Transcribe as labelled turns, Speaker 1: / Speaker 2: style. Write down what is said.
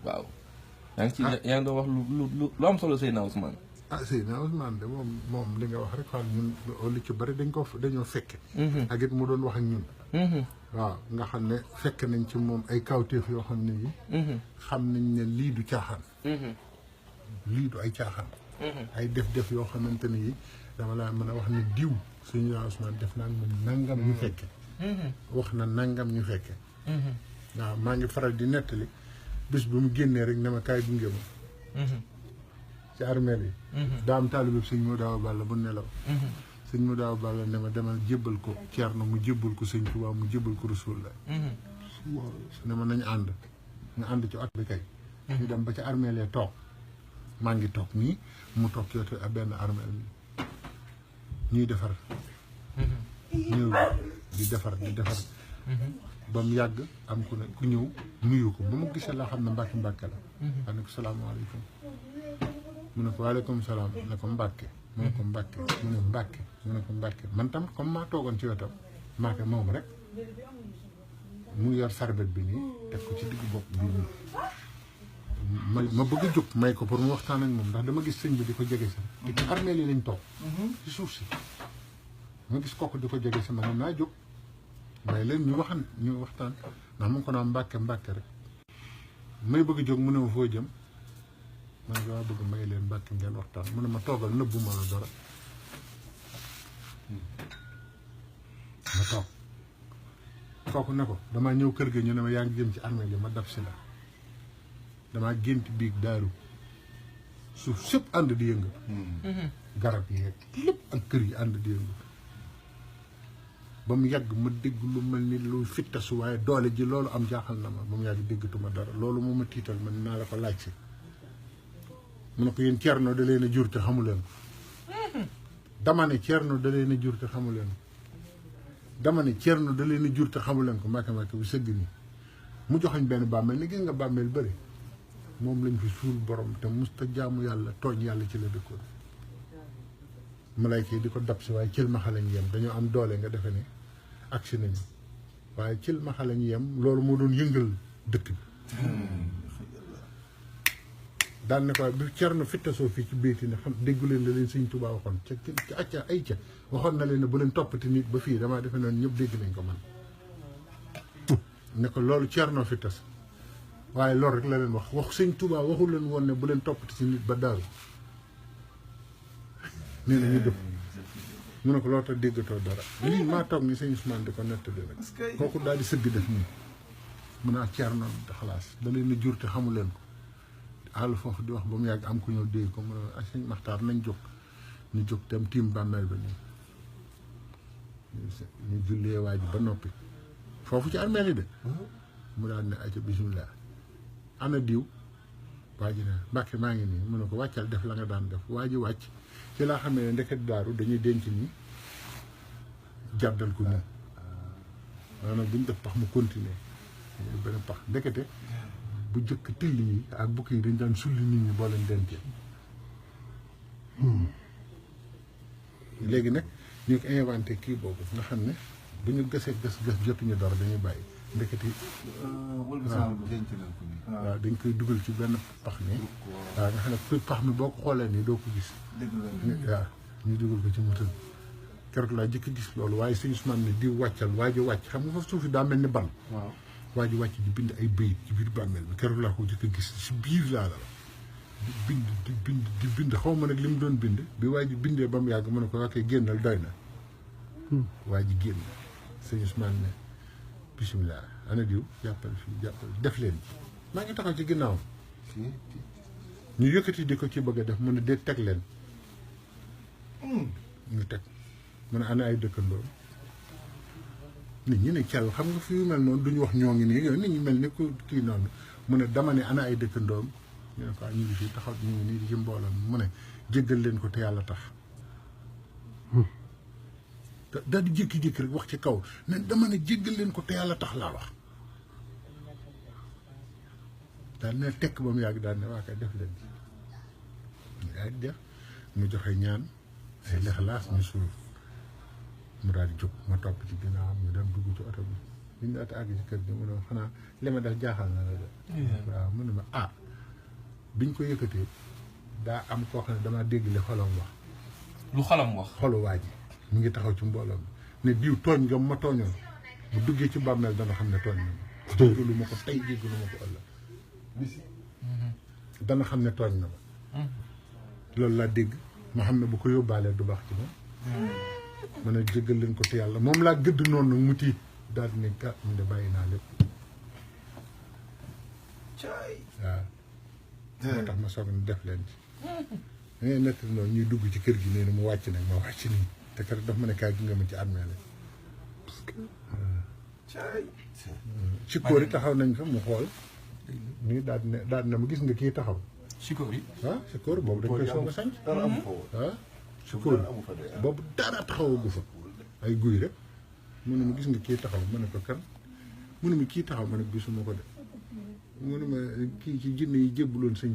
Speaker 1: waaw yaa ngi ci yaa ngi doon wax lu am solo Seydina Ousmane.
Speaker 2: Seydina Ousmane de moom li nga wax rek xam ñun li ci bari dañoo fekke ak it mu doon wax ak ñun waaw nga xam ne fekk nañ ci moom ay kawtéef yoo xam ne yi xam nañ ne lii du caaxaan lii du ay caaxaan ay def yoo xamante ne yi dama laa mën a wax ne diw Seydina Ousmane def naa moom nangam ñu fekke wax na nangam ñu fekke waaw maa ngi faral di nettali bis bu mu génnee rek ne ma kaay gunge ma ci armeel yi daa am taalibe sëñ moo daaw balla bu nelaw sëñ moo daaw balla ne ma demal jébbal ko Ceerno mu jébbal ko sëñ Tuubaa mu jébbal ko Rasulullah ne ma nañu ànd ñu ànd ci oto bi kay ñu dem ba ci armeel yi toog maa ngi toog nii mu toog ci oto benn armeel bi ñuy defar ñëw di defar ba mu yàgg am ku ne ku ñëw nuyu ko ba mu gisee laa xam ne mbàkke la wax ne ko salaamaaleykum mu ne ko waaleykum salaam mu ne ko mbàkke mu ne ko mbàkke mu ne mbàkke mu ne ko mbàkke man tam comme maa toogoon ci wetam mbàkke moom rek mu yor sarbet bi nii teg ko ci diggu bopp bi nii ma bëgg a jóg may ko pour mu waxtaan ak moom ndax dama gis sëñ bi di ko jege si te ci armeel yi lañ toog ci suuf si ma gis kooku di ko jege si ma ne naa jóg may leen ñu waxtaan ndax mu ngi ko naan mbàkke rek may bëgg a jóg mu ne ma foo jëm man waa bëgg may leen mbàkke ngeen waxtaan mu ne ma toogal nëbbu ma la dara ma toog kooku ne ko damaa ñëw kër ga ñu ne ma yaa ngi jëm ci armée li ma dab si la damaa gént biig daaru suuf sëpp ànd di yëngu garab yi lépp ak kër yi ànd di yëngu ba mu yàgg ma dégg lu mel ni lu fittasu waaye doole ji loolu am jaaxal na ma ba mu yàgg déggatuma dara loolu moo ma tiital man naa la ko laaj si mu ne ko yéen Ceerno da leen a jur te xamu leen ko dama ne Ceerno da leen a jur te xamu leen ko dama ne Ceerno da leen a jur te xamu leen ko mbàkke bi sëgg nii mu joxañ benn bàmmeel ni gis nga bàmmeel bëri moom lañ fi suul borom te musta jaamu yàlla tooñ yàlla ci la dëkkoon malayka yi di ko dab si waaye cil maxa lañ yem dañoo am doole nga defe ne agsi nañu waaye cil maxa lañ yem loolu moo doon yëngal dëkk bi daan ne ko bi Ceerno fittasoo fii ci béyti ne xam déggu leen la leen Sëñ Tuubaa waxoon ca acca ay ca waxoon na leen ne bu leen toppati nit ba fii damaa defe noonu ñëpp dégg nañ ko man ne ko loolu Ceerno fittas waaye loolu rek la leen wax Sëñ Tuubaa waxul leen woon ne bu leen toppati ci nit ba daaru nee na ñu dëpp mu ne ko loolu tax déggatoo dara lii maa toog ni Sëñ Ousmane di ko nettali rek kooku daal di sëgg def nii mun a Ceerno xalaas da leen a jur te xamu leen ko àll foofu di wax ba mu yàgg am ku ñëw dégg ko mu ne ak Sëñ Maxtaar nañ jóg ñu jóg dem tiim bàmmeel ba nii ñu jullee waa ji ba noppi foofu ci armeel yi de mu daal ne ayca bisimilah ana diw waa ji ne Mbàkke maa ngi nii mu ne ko wàccal def la nga daan def waa ji wàcc ci laa xamee ne ndeket daaru dañuy denc nii jàddal ko nii maanaam buñ def pax mu continuer benn pax ndekete bu jëkk till yi ak bukki yi dañ daan sulli nit ñi boo leen dencee léegi nag ñu ko inventé kii boobu nga xam ne bu ñu gësee gës jotuñu dara dañuy bàyyi ndekete waaw dañ koy dugal ci benn pax ni waaw nga xam ne pax mi boo ko xoolee nii doo ko gis waaw ñu dugal ko ci moto keroog laa jëkk gis loolu waaye Sëñ Ousmane ne di wàccal waa ji wàcc xam nga foofu suuf si daa mel ni ban waa ji wàcc di bind ay bayit ci biir bàmmeel bi keroog laa ko jëkk gis si biir laa la di bind xaw ma nag li mu doon bind bi waa ji bindee ba mu yàgg mu ne ko wakkee génnal doy na waa ji génn Sëñ Ousmane ne bisimilah ana diw jàppal def leen maa ngi taxaw ci ginnaaw ñu yëkkati di ko ci bëgg a def mu ne dee teg leen ñu teg mu ne ana ay dëkkandoom nit ñi ne cal xam nga fi mel noonu duñu wax ñoo ngi nii nit ñi mel ni ku kii noonu mu ne dama ne ana ay dëkkandoom ñu ne ko ñu ngi fii taxaw ñu ngi nii di ci mbooloon mu ne jéggal leen ko te yàlla tax daal di jékki-jékki rek wax ci kaw ne dama ne jéggal leen ko te yàlla tax laa wax daal ne tekk ba mu yàgg daal ne waa kay def leen ñu daal di def mu joxe ñaan ay lexlaas ñu suuf mu daal di jóg ma topp ci ginnaawam ñu dem dugg ci oto bi bi ñu daata àgg ci kër gi mu ne xanaa li ma def jaaxal na la de waaw mu ne ma ah biñ ko yëkkatee daa am koo xam ne damaa dégg li xolam wax.
Speaker 1: lu xolam wax.
Speaker 2: xolu waa ji mu ngi taxaw ci mbooloo mi ne diw tooñ nga ma tooñoon bu duggee ci bàmmeel dana xam ne tooñ na ma. jéggalu ma ko tey jéggalu ma ko ëllëg. bisi dana xam ne tooñ na ma. loolu laa dégg ma xam ne bu ko yóbbaalee du baax ci moom. ma ne jéggal leen ko te yàlla moom laa gëdd noonu nag mu tiit daal di ne ah mu de bàyyi naa lépp. waaw. moo tax ma soog ne def leen ci. da ngay nekk noonu ñuy dugg ci kër gi nee na mu wàcc nag ma wàcc nii te kat daf ma ne kaay gi nga ma ci armée la. Sikóor yi taxaw nañ fa mu xool. nii daal ne ma gis nga kii taxaw.
Speaker 1: Sikóor yi.
Speaker 2: ah Sikóor boobu dañ koy soog a sañ. ah Sikóor boobu dara taxawagu fa. ay guy rek mu ne ma gis nga kii taxaw ma ne ko kan mu ne ma kii taxaw ma ne gisuma ko de mu ne ma kii ci jinne yi jébbuloon sëñ